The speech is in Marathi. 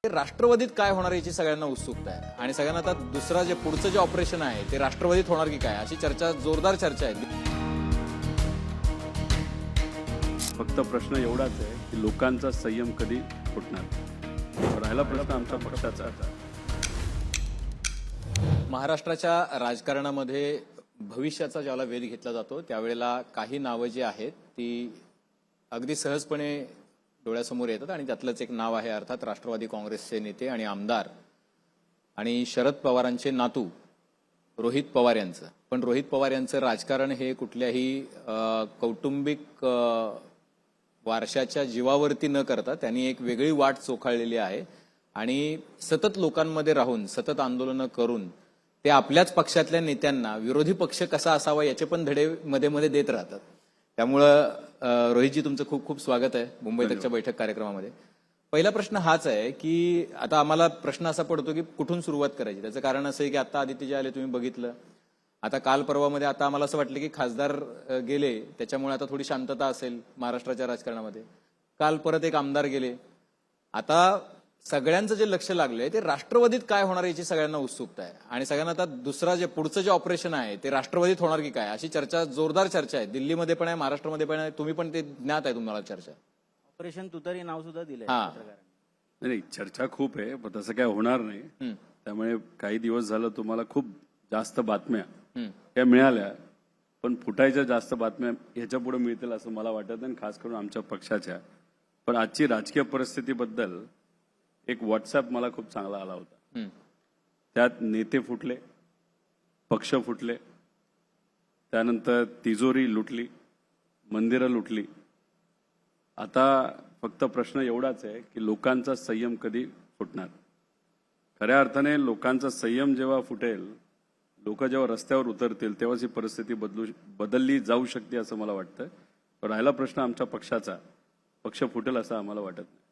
राष्ट्रवादीत काय होणार याची सगळ्यांना उत्सुकता आहे आणि सगळ्यांना आता दुसरा जे पुढचं जे ऑपरेशन आहे ते राष्ट्रवादीत होणार की काय अशी चर्चा जोरदार चर्चा आहे. फक्त प्रश्न एवढाच आहे की लोकांचा संयम कधी फुटणार. राहिला प्रश्न आमच्या पक्षाचा. महाराष्ट्राच्या राजकारणामध्ये भविष्याचा ज्याला वेध घेतला जातो त्यावेळेला काही नावं जी आहेत ती अगदी सहजपणे डोळ्यासमोर येतात आणि त्यातलंच एक नाव आहे अर्थात राष्ट्रवादी काँग्रेसचे नेते आणि आमदार आणि शरद पवारांचे नातू रोहित पवार यांचं. पण रोहित पवार यांचं राजकारण हे कुठल्याही कौटुंबिक वारशाच्या जीवावरती न करता त्यांनी एक वेगळी वाट चोखाळलेली आहे आणि सतत लोकांमध्ये राहून सतत आंदोलनं करून ते आपल्याच पक्षातल्या नेत्यांना विरोधी पक्ष कसा असावा याचे पण धडे मध्ये मध्ये देत राहतात. त्यामुळं रोहितजी तुमचं खूप खूप स्वागत आहे मुंबई तकच्या बैठक कार्यक्रमामध्ये. पहिला प्रश्न हाच आहे की आता आम्हाला प्रश्न असा पडतो की कुठून सुरुवात करायची. त्याचं कारण असं आहे की आता आदित्यजी आले तुम्ही बघितलं, आता काल परवामध्ये आता आम्हाला असं वाटलं की खासदार गेले त्याच्यामुळे आता थोडी शांतता असेल महाराष्ट्राच्या राजकारणामध्ये. काल परत एक आमदार गेले. आता सगळ्यांचं जे लक्ष लागलंय ते राष्ट्रवादीत काय होणार याची सगळ्यांना उत्सुकता आहे आणि सगळ्यांना आता दुसरा जे पुढचं जे ऑपरेशन आहे ते राष्ट्रवादीत होणार की काय अशी चर्चा जोरदार चर्चा आहे. दिल्लीमध्ये पण आहे, महाराष्ट्रामध्ये पण आहे, तुम्ही पण ते ज्ञात आहे तुम्हाला चर्चा. ऑपरेशन तुतारी नाव सुद्धा दिलंय हा. पत्रकारांनी. नाही, चर्चा खूप आहे पण तसं काय होणार नाही. त्यामुळे काही दिवस झालं तुम्हाला खूप जास्त बातम्या त्या मिळाल्या पण फुटायच्या जास्त बातम्या ह्याच्या पुढे मिळतील असं मला वाटत नाही, खास करून आमच्या पक्षाच्या. पण आजची राजकीय परिस्थितीबद्दल एक व्हॉट्सअप मला खूप चांगला आला होता. त्यात नेते फुटले, पक्ष फुटले, त्यानंतर तिजोरी लुटली, मंदिरं लुटली. आता फक्त प्रश्न एवढाच आहे की लोकांचा संयम कधी फुटणार. खऱ्या अर्थाने लोकांचा संयम जेव्हा फुटेल, लोक जेव्हा रस्त्यावर उतरतील तेव्हाच ही परिस्थिती बदलली जाऊ शकते असं मला वाटतं. राहिला प्रश्न आमच्या पक्षाचा, पक्ष फुटेल असं आम्हाला वाटत नाही.